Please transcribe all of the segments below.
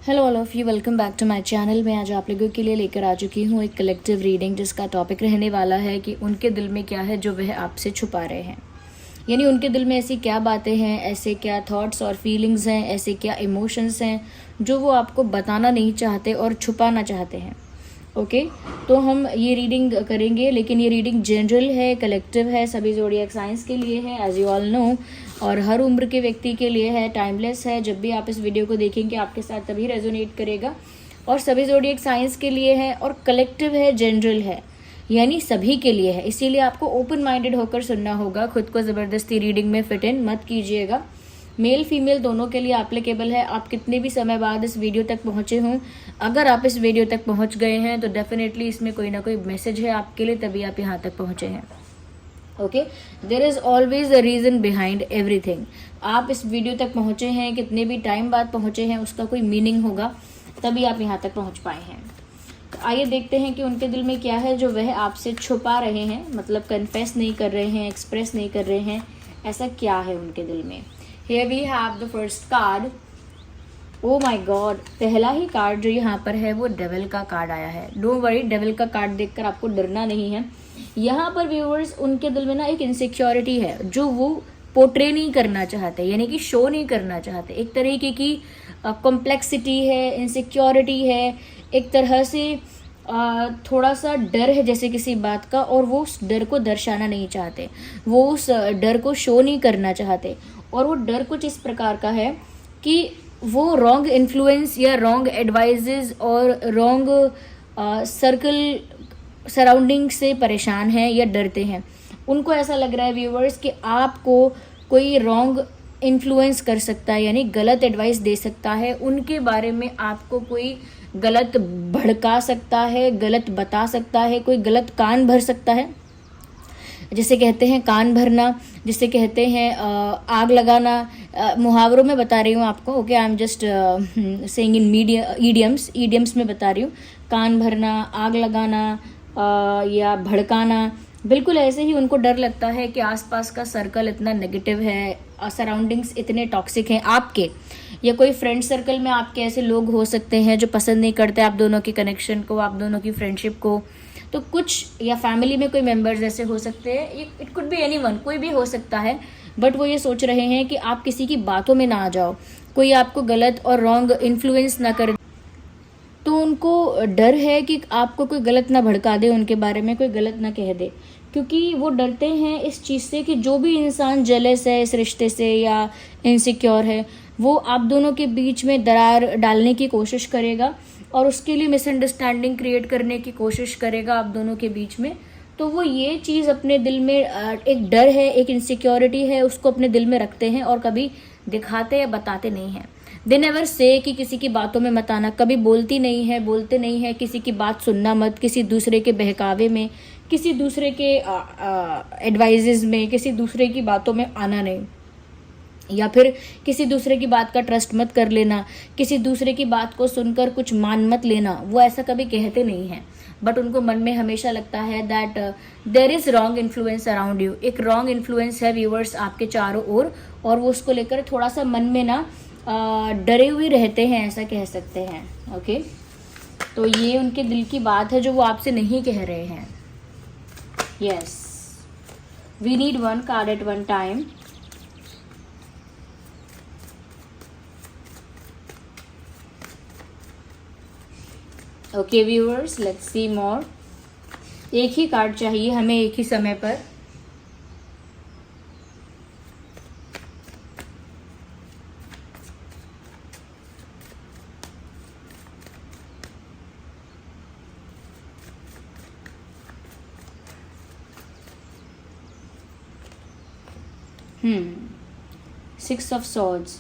Hello all of you, welcome back to my channel. मैं आज आप लोगों के लिए लेकर आ चुकी हूँ एक कलेक्टिव रीडिंग जिसका टॉपिक रहने वाला है कि उनके दिल में क्या है जो वह आपसे छुपा रहे हैं। यानी उनके दिल में ऐसी क्या बातें हैं, ऐसे क्या थॉट्स और फीलिंग्स हैं, ऐसे क्या इमोशंस हैं जो वो आपको बताना नहीं चाहते और छुपाना चाहते हैं। ओके, तो हम ये रीडिंग करेंगे, लेकिन ये रीडिंग जनरल है, कलेक्टिव है, सभी ज़ोडिएक साइंस के लिए है एज यू ऑल नो, और हर उम्र के व्यक्ति के लिए है, टाइमलेस है। जब भी आप इस वीडियो को देखेंगे आपके साथ तभी रेजोनेट करेगा, और सभी ज़ोडिएक साइंस के लिए है, और कलेक्टिव है, जनरल है, यानी सभी के लिए है। इसीलिए आपको ओपन माइंडेड होकर सुनना होगा, खुद को ज़बरदस्ती रीडिंग में फिट इन मत कीजिएगा। मेल फीमेल दोनों के लिए एप्लीकेबल है। आप कितने भी समय बाद इस वीडियो तक पहुंचे हों, अगर आप इस वीडियो तक पहुंच गए हैं तो डेफिनेटली इसमें कोई ना कोई मैसेज है आपके लिए, तभी आप यहाँ तक पहुंचे हैं। Okay, there is always a reason behind everything. आप इस वीडियो तक पहुंचे हैं, कितने भी टाइम बाद पहुंचे हैं, उसका कोई मीनिंग होगा, तभी आप यहाँ तक पहुँच पाए हैं। तो आइए देखते हैं कि उनके दिल में क्या है जो वह आपसे छुपा रहे हैं, मतलब कन्फेस नहीं कर रहे हैं, एक्सप्रेस नहीं कर रहे हैं। ऐसा क्या है उनके दिल में। Here we have the first card. Oh my God, पहला ही कार्ड जो यहाँ पर है वो डेविल का कार्ड आया है। डोंट वरी, डेविल का कार्ड देखकर आपको डरना नहीं है। यहाँ पर व्यूअर्स उनके दिल में ना एक इनसिक्योरिटी है जो वो पोर्ट्रे नहीं करना चाहते, यानी कि शो नहीं करना चाहते। एक तरीके की कॉम्प्लेक्सिटी है, इनसिक्योरिटी है, एक तरह से थोड़ा सा डर है जैसे किसी बात का, और वो उस डर को दर्शाना नहीं चाहते, वो उस डर को शो नहीं करना चाहते। और वो डर कुछ इस प्रकार का है कि वो रॉन्ग इन्फ्लुएंस या रॉन्ग एडवाइजेज और रॉन्ग सर्कल सराउंडिंग से परेशान हैं या डरते हैं। उनको ऐसा लग रहा है व्यूवर्स कि आपको कोई रॉन्ग इन्फ्लुएंस कर सकता है, यानी गलत एडवाइस दे सकता है, उनके बारे में आपको कोई गलत भड़का सकता है, गलत बता सकता है, कोई गलत कान भर सकता है, जिसे कहते हैं कान भरना, जिसे कहते हैं आग लगाना। मुहावरों में बता रही हूँ आपको। Okay, I am just saying in idioms में बता रही हूँ। कान भरना, आग लगाना या भड़काना, बिल्कुल ऐसे ही उनको डर लगता है कि आसपास का सर्कल इतना नेगेटिव है, सराउंडिंग्स इतने टॉक्सिक हैं आपके, या कोई फ्रेंड सर्कल में आपके ऐसे लोग हो सकते हैं जो पसंद नहीं करते आप दोनों के कनेक्शन को, आप दोनों की फ्रेंडशिप को। तो कुछ, या फैमिली में कोई मेंबर्स ऐसे हो सकते हैं, इट कुड बी एनीवन, कोई भी हो सकता है, बट वो ये सोच रहे हैं कि आप किसी की बातों में ना आ जाओ, कोई आपको गलत और रॉन्ग इन्फ्लुएंस ना कर। तो उनको डर है कि आपको कोई गलत ना भड़का दे, उनके बारे में कोई गलत ना कह दे, क्योंकि वो डरते हैं इस चीज़ से कि जो भी इंसान जेलस है इस रिश्ते से या इनसिक्योर है, वो आप दोनों के बीच में दरार डालने की कोशिश करेगा और उसके लिए मिसअंडरस्टैंडिंग क्रिएट करने की कोशिश करेगा आप दोनों के बीच में। तो वो ये चीज़ अपने दिल में, एक डर है, एक इनसिक्योरिटी है, उसको अपने दिल में रखते हैं और कभी दिखाते या बताते नहीं हैं। दे नेवर से कि किसी की बातों में मत आना, कभी बोलते नहीं है किसी की बात सुनना मत, किसी दूसरे के बहकावे में, किसी दूसरे के एडवाइजेज में, किसी दूसरे की बातों में आना नहीं, या फिर किसी दूसरे की बात का ट्रस्ट मत कर लेना, किसी दूसरे की बात को सुनकर कुछ मान मत लेना। वो ऐसा कभी कहते नहीं हैं, बट उनको मन में हमेशा लगता है that there is wrong influence around you. एक रॉन्ग इन्फ्लुएंस है व्यूअर्स आपके चारों ओर, और वो उसको लेकर थोड़ा सा मन में ना डरे हुए रहते हैं, ऐसा कह सकते हैं। ओके, तो ये उनके दिल की बात है जो वो आपसे नहीं कह रहे हैं। Yes, we need one card at one time. Okay viewers, let's see more. एक ही कार्ड चाहिए हमें एक ही समय पर। Six of swords.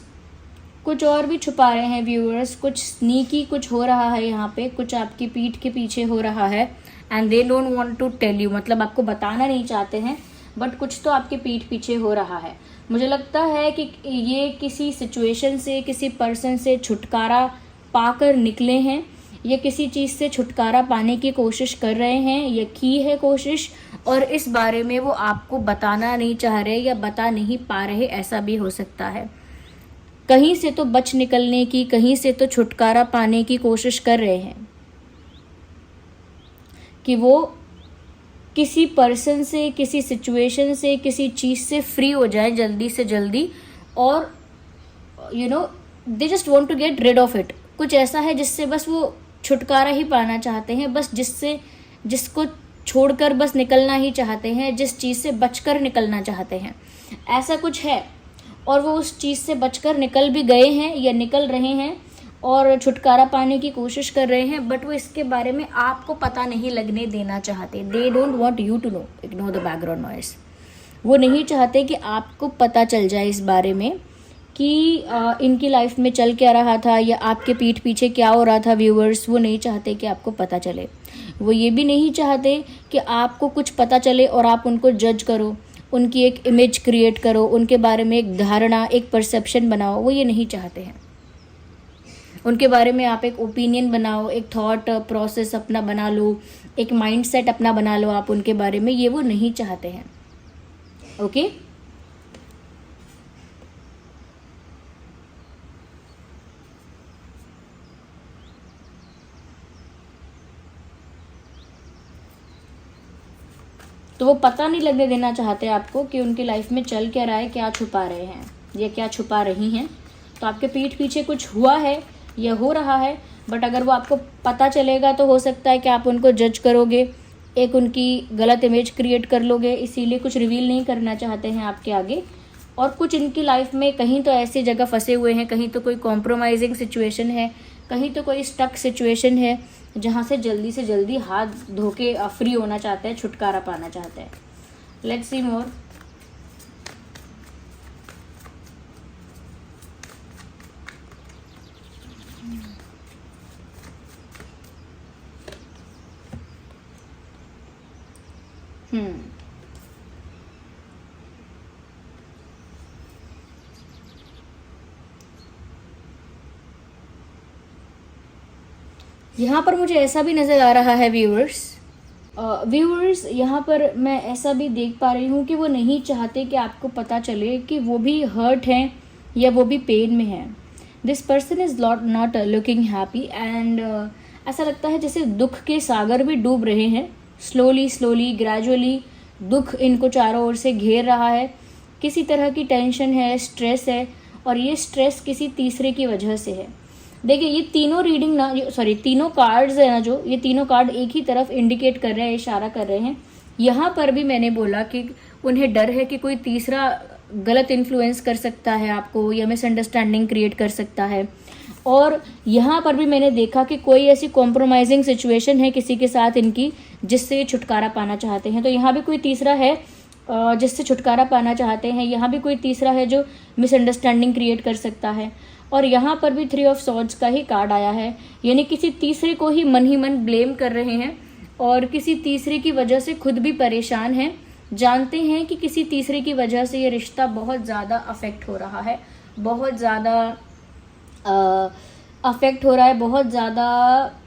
कुछ और भी छुपा रहे हैं व्यूअर्स, कुछ स्नीकी कुछ हो रहा है यहाँ पे, कुछ आपकी पीठ के पीछे हो रहा है, and they don't want to tell you, मतलब आपको बताना नहीं चाहते हैं, बट कुछ तो आपके पीठ पीछे हो रहा है। मुझे लगता है कि ये किसी सिचुएशन से, किसी पर्सन से छुटकारा पाकर निकले हैं, या किसी चीज़ से छुटकारा पाने की कोशिश कर रहे हैं या की है कोशिश, और इस बारे में वो आपको बताना नहीं चाह रहे या बता नहीं पा रहे, ऐसा भी हो सकता है। कहीं से तो बच निकलने की, कहीं से तो छुटकारा पाने की कोशिश कर रहे हैं कि वो किसी पर्सन से, किसी सिचुएशन से, किसी चीज़ से फ्री हो जाए जल्दी से जल्दी, और they just want to get rid of it. कुछ ऐसा है जिससे बस वो छुटकारा ही पाना चाहते हैं, बस जिसको छोड़कर बस निकलना ही चाहते हैं, जिस चीज़ से बचकर निकलना चाहते हैं, ऐसा कुछ है। और वो उस चीज़ से बचकर निकल भी गए हैं या निकल रहे हैं और छुटकारा पाने की कोशिश कर रहे हैं, बट वो इसके बारे में आपको पता नहीं लगने देना चाहते। They don't want you to know, ignore the background noise. वो नहीं चाहते कि आपको पता चल जाए इस बारे में कि इनकी लाइफ में चल क्या रहा था या आपके पीठ पीछे क्या हो रहा था। व्यूअर्स, वो नहीं चाहते कि आपको पता चले। वो ये भी नहीं चाहते कि आपको कुछ पता चले और आप उनको जज करो, उनकी एक इमेज क्रिएट करो, उनके बारे में एक धारणा, एक परसेप्शन बनाओ। वो ये नहीं चाहते हैं। उनके बारे में आप एक ओपिनियन बनाओ, एक थॉट प्रोसेस अपना बना लो, एक माइंडसेट अपना बना लो आप उनके बारे में। ये वो नहीं चाहते हैं। ओके तो वो पता नहीं लगने देना चाहते आपको कि उनकी लाइफ में चल क्या रहा है, क्या छुपा रहे हैं या क्या छुपा रही हैं। तो आपके पीठ पीछे कुछ हुआ है या हो रहा है, बट अगर वो आपको पता चलेगा तो हो सकता है कि आप उनको जज करोगे, एक उनकी गलत इमेज क्रिएट कर लोगे, इसीलिए कुछ रिवील नहीं करना चाहते हैं आपके आगे। और कुछ इनकी लाइफ में कहीं तो ऐसी जगह फंसे हुए हैं, कहीं तो कोई कॉम्प्रोमाइजिंग सिचुएशन है, कहीं तो कोई स्टक सिचुएशन है जहाँ से जल्दी हाथ धो के फ्री होना चाहते हैं, छुटकारा पाना चाहते हैं। लेट्स सी मोर। यहाँ पर मुझे ऐसा भी नज़र आ रहा है व्यूअर्स, यहाँ पर मैं ऐसा भी देख पा रही हूँ कि वो नहीं चाहते कि आपको पता चले कि वो भी हर्ट हैं या वो भी पेन में हैं। This person is not looking happy and ऐसा लगता है जैसे दुख के सागर में डूब रहे हैं। स्लोली ग्रेजुअली दुख इनको चारों ओर से घेर रहा है। किसी तरह की टेंशन है, स्ट्रेस है, और ये स्ट्रेस किसी तीसरे की वजह से है। देखिए ये तीनों रीडिंग ना, तीनों कार्ड्स है ना, जो ये तीनों कार्ड एक ही तरफ इंडिकेट कर रहे हैं, इशारा कर रहे हैं। यहाँ पर भी मैंने बोला कि उन्हें डर है कि कोई तीसरा गलत इन्फ्लुएंस कर सकता है आपको या मिसअंडरस्टैंडिंग क्रिएट कर सकता है। और यहाँ पर भी मैंने देखा कि कोई ऐसी कॉम्प्रोमाइजिंग सिचुएशन है किसी के साथ इनकी, जिससे छुटकारा पाना चाहते हैं। तो यहाँ भी कोई तीसरा है जिससे छुटकारा पाना चाहते हैं। यहाँ भी कोई तीसरा है जो मिसअंडरस्टैंडिंग क्रिएट कर सकता है। और यहाँ पर भी 3 ऑफ सॉर्ड्स का ही कार्ड आया है, यानी किसी तीसरे को ही मन ब्लेम कर रहे हैं और किसी तीसरे की वजह से खुद भी परेशान हैं। जानते हैं कि किसी तीसरे की वजह से ये रिश्ता बहुत ज़्यादा अफेक्ट हो रहा है, बहुत ज़्यादा अफेक्ट हो रहा है, बहुत ज़्यादा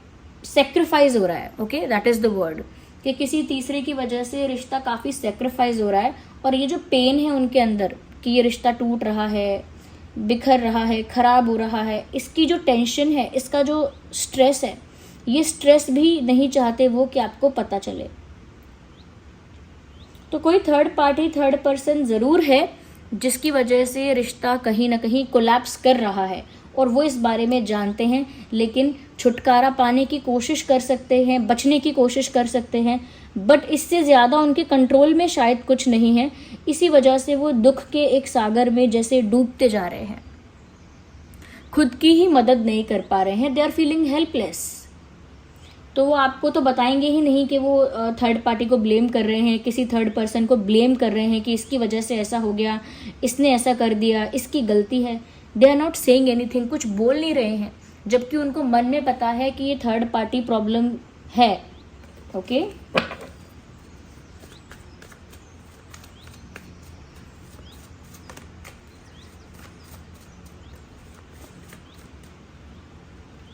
सेक्रीफाइस हो रहा है। Okay, that is the word, कि किसी तीसरे की वजह से रिश्ता काफ़ी सेक्रीफाइस हो रहा है। और ये जो पेन है उनके अंदर कि ये रिश्ता टूट रहा है, बिखर रहा है, ख़राब हो रहा है, इसकी जो टेंशन है, इसका जो स्ट्रेस है, ये स्ट्रेस भी नहीं चाहते वो कि आपको पता चले। तो कोई थर्ड पार्टी, थर्ड पर्सन ज़रूर है जिसकी वजह से रिश्ता कहीं ना कहीं कोलैप्स कर रहा है और वो इस बारे में जानते हैं, लेकिन छुटकारा पाने की कोशिश कर सकते हैं, बचने की कोशिश कर सकते हैं, बट इससे ज़्यादा उनके कंट्रोल में शायद कुछ नहीं है। इसी वजह से वो दुख के एक सागर में जैसे डूबते जा रहे हैं, खुद की ही मदद नहीं कर पा रहे हैं। They are feeling helpless. तो वो आपको तो बताएंगे ही नहीं कि वो थर्ड पार्टी को ब्लेम कर रहे हैं, किसी थर्ड पर्सन को ब्लेम कर रहे हैं कि इसकी वजह से ऐसा हो गया, इसने ऐसा कर दिया, इसकी गलती है। They are not saying anything, कुछ बोल नहीं रहे हैं, जबकि उनको मन में पता है कि ये थर्ड पार्टी प्रॉब्लम है। Okay,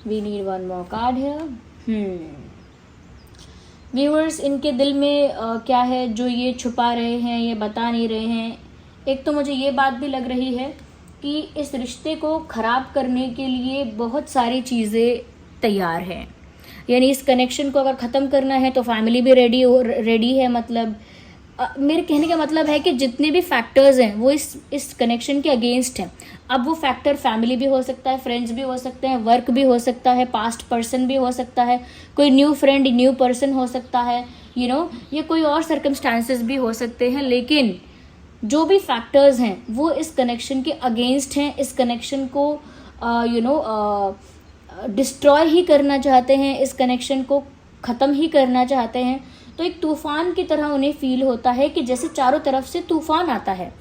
we need one more card here. Viewers, इनके दिल में क्या है जो ये छुपा रहे हैं, ये बता नहीं रहे हैं। एक तो मुझे ये बात भी लग रही है कि इस रिश्ते को ख़राब करने के लिए बहुत सारी चीज़ें तैयार हैं। यानी इस कनेक्शन को अगर ख़त्म करना है तो फैमिली भी रेडी है। मतलब मेरे कहने का मतलब है कि जितने भी फैक्टर्स हैं वो इस कनेक्शन के अगेंस्ट हैं। अब वो फैक्टर फैमिली भी हो सकता है, फ्रेंड्स भी हो सकते हैं, वर्क भी हो सकता है, पास्ट पर्सन भी हो सकता है, कोई न्यू फ्रेंड न्यू पर्सन हो सकता है, या कोई और सर्कमस्टांसेस भी हो सकते हैं। लेकिन जो भी फैक्टर्स हैं वो इस कनेक्शन के अगेंस्ट हैं। इस कनेक्शन को डिस्ट्रॉय ही करना चाहते हैं, इस कनेक्शन को ख़त्म ही करना चाहते हैं। तो एक तूफान की तरह उन्हें फील होता है कि जैसे चारों तरफ से तूफान आता है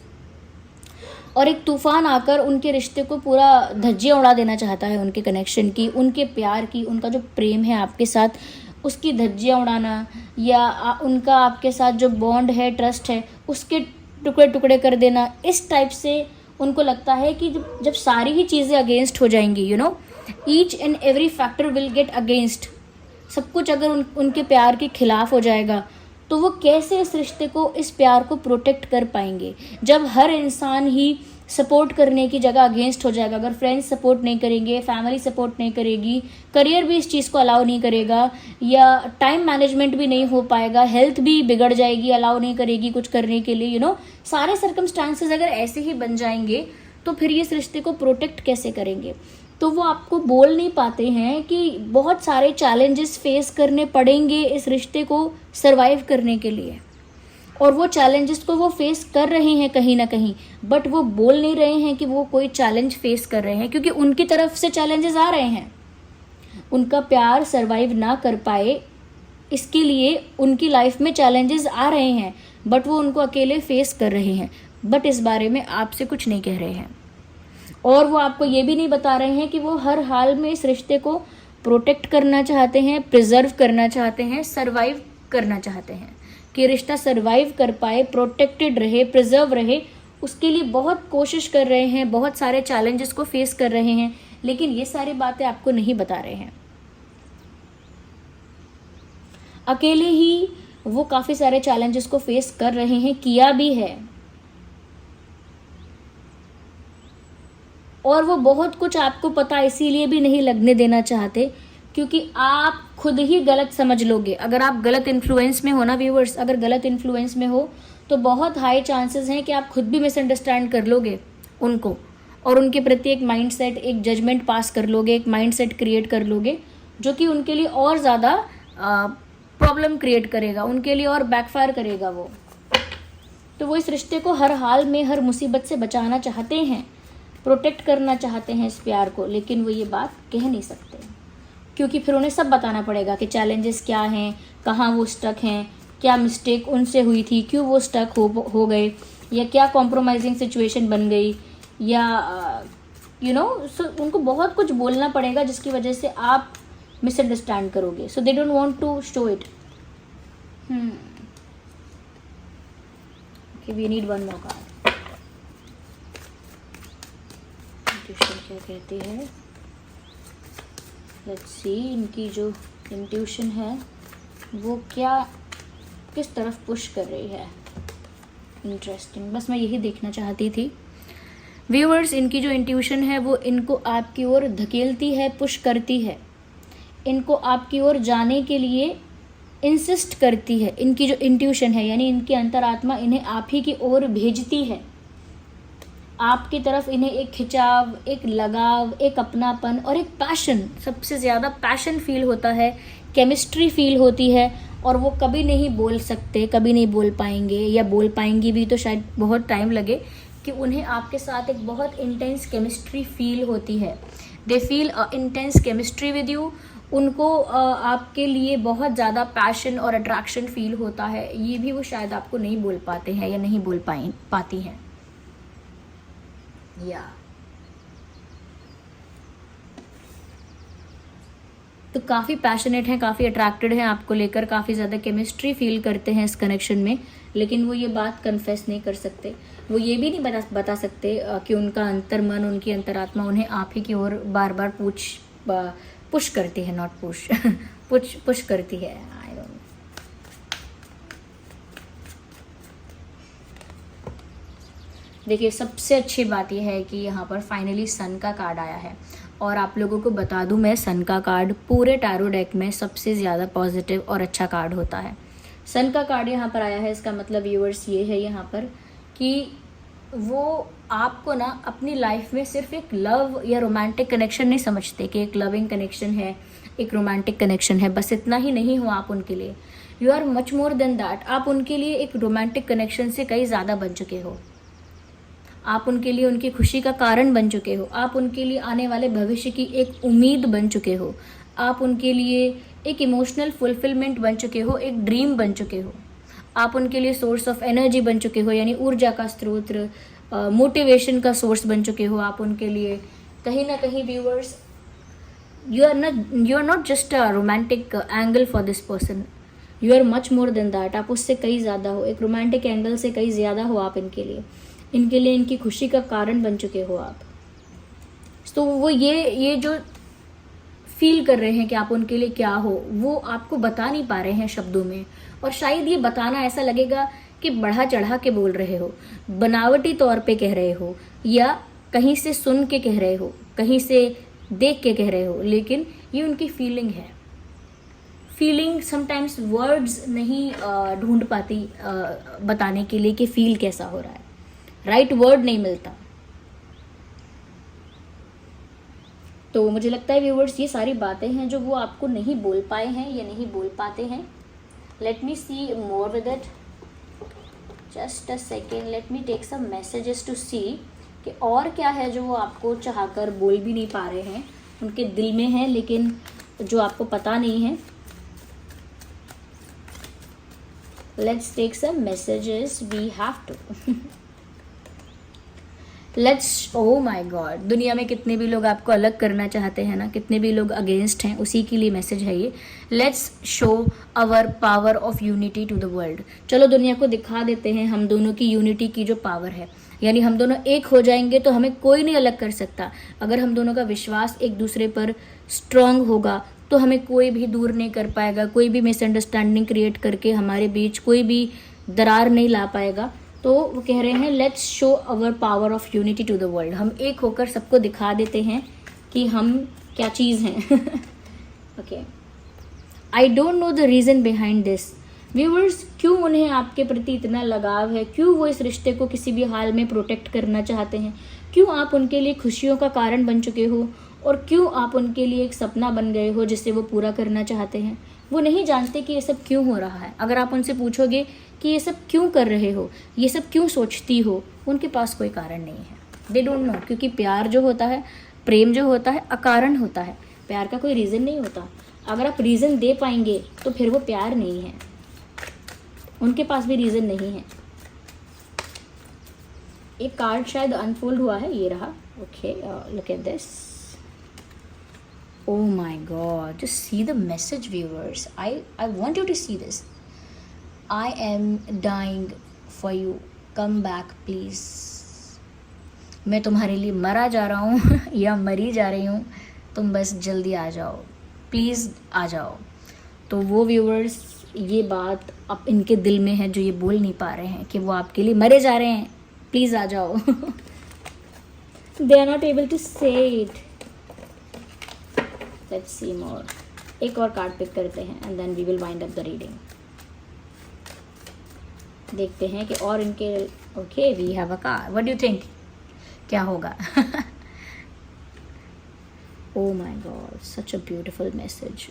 और एक तूफान आकर उनके रिश्ते को पूरा धज्जियां उड़ा देना चाहता है, उनके कनेक्शन की, उनके प्यार की, उनका जो प्रेम है आपके साथ उसकी धज्जियां उड़ाना, या उनका आपके साथ जो बॉन्ड है, ट्रस्ट है, उसके टुकड़े टुकड़े कर देना। इस टाइप से उनको लगता है कि जब सारी ही चीज़ें अगेंस्ट हो जाएंगी, each and every factor will get against, सब कुछ अगर उनके प्यार के खिलाफ हो जाएगा तो वो कैसे इस रिश्ते को, इस प्यार को प्रोटेक्ट कर पाएंगे। जब हर इंसान ही सपोर्ट करने की जगह अगेंस्ट हो जाएगा, अगर फ्रेंड्स सपोर्ट नहीं करेंगे, फैमिली सपोर्ट नहीं करेगी, करियर भी इस चीज़ को अलाउ नहीं करेगा, या टाइम मैनेजमेंट भी नहीं हो पाएगा, हेल्थ भी बिगड़ जाएगी, अलाउ नहीं करेगी कुछ करने के लिए, सारे सर्कमस्टांसेस अगर ऐसे ही बन जाएंगे तो फिर ये इस रिश्ते को प्रोटेक्ट कैसे करेंगे। तो वो आपको बोल नहीं पाते हैं कि बहुत सारे चैलेंजेस फेस करने पड़ेंगे इस रिश्ते को सरवाइव करने के लिए, और वो चैलेंजेस को वो फेस कर रहे हैं कहीं ना कहीं, बट वो बोल नहीं रहे हैं कि वो कोई चैलेंज फेस कर रहे हैं, क्योंकि उनकी तरफ से चैलेंजेस आ रहे हैं। उनका प्यार सरवाइव ना कर पाए इसके लिए उनकी लाइफ में चैलेंजेस आ रहे हैं, बट वो उनको अकेले फेस कर रहे हैं, बट इस बारे में आपसे कुछ नहीं कह रहे हैं। और वो आपको ये भी नहीं बता रहे हैं कि वो हर हाल में इस रिश्ते को प्रोटेक्ट करना चाहते हैं, प्रिजर्व करना चाहते हैं, सरवाइव करना चाहते हैं, कि रिश्ता सरवाइव कर पाए, प्रोटेक्टेड रहे, प्रिजर्व रहे, उसके लिए बहुत कोशिश कर रहे हैं, बहुत सारे चैलेंजेस को फेस कर रहे हैं, लेकिन ये सारी बातें आपको नहीं बता रहे हैं। अकेले ही वो काफ़ी सारे चैलेंजेस को फेस कर रहे हैं, किया भी है, और वो बहुत कुछ आपको पता इसीलिए भी नहीं लगने देना चाहते, क्योंकि आप खुद ही गलत समझ लोगे। अगर आप गलत इन्फ्लुएंस में हो ना व्यूअर्स, अगर गलत इन्फ्लुएंस में हो तो बहुत हाई चांसेस हैं कि आप खुद भी मिसअंडरस्टैंड कर लोगे उनको, और उनके प्रति एक माइंडसेट, एक जजमेंट पास कर लोगे, एक माइंडसेट क्रिएट कर लोगे, जो कि उनके लिए और ज़्यादा प्रॉब्लम क्रिएट करेगा, उनके लिए और बैकफायर करेगा वो। तो वो इस रिश्ते को हर हाल में, हर मुसीबत से बचाना चाहते हैं, प्रोटेक्ट करना चाहते हैं इस प्यार को, लेकिन वो ये बात कह नहीं सकते, क्योंकि फिर उन्हें सब बताना पड़ेगा कि चैलेंजेस क्या हैं, कहाँ वो स्टक हैं, क्या मिस्टेक उनसे हुई थी, क्यों वो स्टक हो गए, या क्या कॉम्प्रोमाइजिंग सिचुएशन बन गई, या उनको बहुत कुछ बोलना पड़ेगा जिसकी वजह से आप मिसअंडरस्टैंड करोगे। So they don't want to show it. Okay, we need one more card. Intuition क्या कहती है, लेट्स सी। इनकी जो इंट्यूशन है वो क्या, किस तरफ पुश कर रही है। इंटरेस्टिंग, बस मैं यही देखना चाहती थी व्यूअर्स। इनकी जो इंट्यूशन है वो इनको आपकी ओर धकेलती है, पुश करती है, इनको आपकी ओर जाने के लिए इंसिस्ट करती है। इनकी जो इंट्यूशन है यानी इनकी अंतरात्मा इन्हें आप ही की ओर भेजती है, आपकी तरफ इन्हें एक खिंचाव, एक लगाव, एक अपनापन और एक पैशन, सबसे ज़्यादा पैशन फील होता है, केमिस्ट्री फील होती है, और वो कभी नहीं बोल सकते, कभी नहीं बोल पाएंगे, या बोल पाएंगी भी तो शायद बहुत टाइम लगे, कि उन्हें आपके साथ एक बहुत इंटेंस केमिस्ट्री फील होती है। They feel intense chemistry with you. उनको आपके लिए बहुत ज़्यादा पैशन और अट्रैक्शन फील होता है। ये भी वो शायद आपको नहीं बोल पाते हैं या नहीं बोल पाती हैं। या तो काफ़ी पैशनेट हैं, काफ़ी अट्रैक्टेड हैं आपको लेकर, काफ़ी ज़्यादा केमिस्ट्री फील करते हैं इस कनेक्शन में, लेकिन वो ये बात कन्फेस नहीं कर सकते। वो ये भी नहीं बता सकते कि उनका अंतर्मन, उनकी अंतरात्मा उन्हें आप ही की ओर बार बार पुश करती है, नॉट पुश पुश करती है। I don't know. देखिए सबसे अच्छी बात यह है कि यहाँ पर फाइनली सन का कार्ड आया है, और आप लोगों को बता दूं मैं, सन का कार्ड पूरे टैरो डेक में सबसे ज़्यादा पॉजिटिव और अच्छा कार्ड होता है। सन का कार्ड यहाँ पर आया है, इसका मतलब व्यूअर्स ये है यहाँ पर कि वो आपको ना अपनी लाइफ में सिर्फ एक लव या रोमांटिक कनेक्शन नहीं समझते कि एक लविंग कनेक्शन है, एक रोमांटिक कनेक्शन है, बस इतना ही नहीं हो आप उनके लिए। You are much more than that. आप उनके लिए एक रोमांटिक कनेक्शन से कई ज़्यादा बन चुके हो। आप उनके लिए उनकी खुशी का कारण बन चुके हो। आप उनके लिए आने वाले भविष्य की एक उम्मीद बन चुके हो। आप उनके लिए एक इमोशनल फुलफिलमेंट बन चुके हो, एक ड्रीम बन चुके हो। आप उनके लिए सोर्स ऑफ एनर्जी बन चुके हो, यानी ऊर्जा का स्रोत, मोटिवेशन का सोर्स बन चुके हो आप उनके लिए। कहीं ना कहीं viewers, you are not just a romantic angle for this person, you are much more than that. आप उससे कई ज़्यादा हो, एक रोमांटिक एंगल से कई ज़्यादा हो आप इनके लिए। इनकी खुशी का कारण बन चुके हो आप। तो वो ये जो फील कर रहे हैं कि आप उनके लिए क्या हो, वो आपको बता नहीं पा रहे हैं शब्दों में। और शायद ये बताना ऐसा लगेगा कि बढ़ा चढ़ा के बोल रहे हो, बनावटी तौर पे कह रहे हो, या कहीं से सुन के कह रहे हो, कहीं से देख के कह रहे हो, लेकिन ये उनकी फीलिंग है। फीलिंग समटाइम्स वर्ड्स नहीं ढूंढ पाती बताने के लिए कि फील कैसा हो रहा है। राइट वर्ड नहीं मिलता। तो मुझे लगता है व्यूअर्स, ये सारी बातें हैं जो वो आपको नहीं बोल पाए हैं या नहीं बोल पाते हैं। Let me see more with it, just a second, let me take some messages to see कि और क्या है जो वो आपको चाहकर बोल भी नहीं पा रहे हैं, उनके दिल में है लेकिन जो आपको पता नहीं है। Let's take some messages, we have to. Let's, oh my God, दुनिया में कितने भी लोग आपको अलग करना चाहते हैं ना, कितने भी लोग अगेंस्ट हैं, उसी के लिए मैसेज है ये। Let's show our power of unity to the world. चलो दुनिया को दिखा देते हैं हम दोनों की यूनिटी की जो पावर है, यानी हम दोनों एक हो जाएंगे तो हमें कोई नहीं अलग कर सकता। अगर हम दोनों का विश्वास एक दूसरे पर स्ट्रांग होगा तो हमें कोई भी दूर नहीं कर पाएगा, कोई भी मिसअंडरस्टैंडिंग क्रिएट करके हमारे बीच कोई भी दरार नहीं ला पाएगा। तो वो कह रहे हैं let's show our power of unity to the world. हम एक होकर सबको दिखा देते हैं कि हम क्या चीज़ हैं। Okay, I don't know the reason behind this. Viewers, क्यों उन्हें आपके प्रति इतना लगाव है, क्यों वो इस रिश्ते को किसी भी हाल में प्रोटेक्ट करना चाहते हैं, क्यों आप उनके लिए खुशियों का कारण बन चुके हो, और क्यों आप उनके लिए एक सपना बन गए हो जिसे वो पूरा करना चाहते हैं। वो नहीं जानते कि ये सब क्यों हो रहा है। अगर आप उनसे पूछोगे कि ये सब क्यों कर रहे हो, ये सब क्यों सोचती हो, उनके पास कोई कारण नहीं है। दे डोंट नो, क्योंकि प्यार जो होता है, प्रेम जो होता है, अकारण होता है। प्यार का कोई रीज़न नहीं होता। अगर आप रीज़न दे पाएंगे तो फिर वो प्यार नहीं है। उनके पास भी रीज़न नहीं है। एक कार्ड शायद अनफोल्ड हुआ है, ये रहा। Okay, look at this. Oh my God, just see the message, viewers. I want you to see this. I am dying for you. Come back please. मैं तुम्हारे लिए मरा जा रहा हूँ या मरी जा रही हूँ, तुम बस जल्दी आ जाओ, प्लीज़ आ जाओ। तो वो व्यूअर्स, ये बात अब इनके दिल में है जो ये बोल नहीं पा रहे हैं कि वो आपके लिए मरे जा रहे हैं, प्लीज़ आ जाओ। They are not able to say it. Let's see more. एक और कार्ड पिक करते हैं and then we will wind up the reading. देखते हैं कि और इनके, okay, we have a card. What do you think? क्या होगा? Oh my God, such a beautiful message.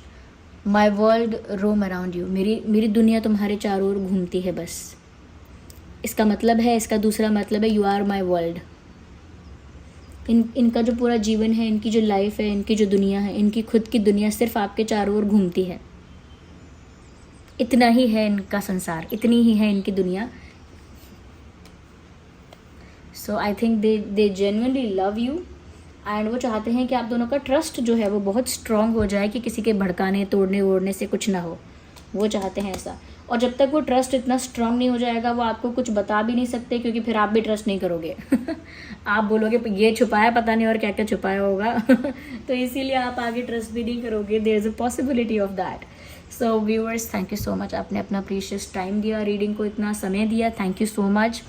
My world roam around you. मेरी दुनिया तुम्हारे चारों ओर घूमती है बस। इसका मतलब है, इसका दूसरा मतलब है you are my world. इनका जो पूरा जीवन है, इनकी जो लाइफ है, इनकी जो दुनिया है, इनकी खुद की दुनिया सिर्फ आपके चारों ओर घूमती है। इतना ही है इनका संसार, इतनी ही है इनकी दुनिया। So I think they genuinely love you, and वो चाहते हैं कि आप दोनों का ट्रस्ट जो है वो बहुत स्ट्रांग हो जाए, कि किसी के भड़काने, तोड़ने वोड़ने से कुछ ना हो। वो चाहते हैं ऐसा। और जब तक वो ट्रस्ट इतना स्ट्रांग नहीं हो जाएगा, वो आपको कुछ बता भी नहीं सकते, क्योंकि फिर आप भी ट्रस्ट नहीं करोगे। आप बोलोगे ये छुपाया, पता नहीं और क्या क्या छुपाया होगा। तो इसीलिए आप आगे ट्रस्ट भी नहीं करोगे। There is a possibility of that. So viewers, thank you so much, आपने अपना प्रीशियस टाइम दिया, रीडिंग को इतना समय दिया, थैंक यू सो मच।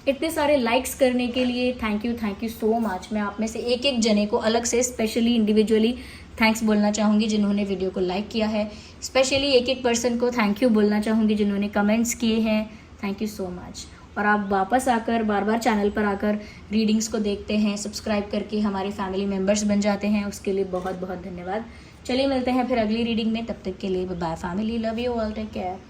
इतने सारे लाइक्स करने के लिए थैंक यू सो मच। मैं आप में से एक एक जने को अलग से स्पेशली इंडिविजुअली थैंक्स बोलना चाहूँगी जिन्होंने वीडियो को लाइक किया है। स्पेशली एक एक पर्सन को थैंक यू बोलना चाहूँगी जिन्होंने कमेंट्स किए हैं। Thank you so much. और आप वापस आकर बार बार चैनल पर आकर रीडिंग्स को देखते हैं, सब्सक्राइब करके हमारे फैमिली मेम्बर्स बन जाते हैं, उसके लिए बहुत बहुत धन्यवाद। चलिए मिलते हैं फिर अगली रीडिंग में, तब तक के लिए bye family, love you all, take care.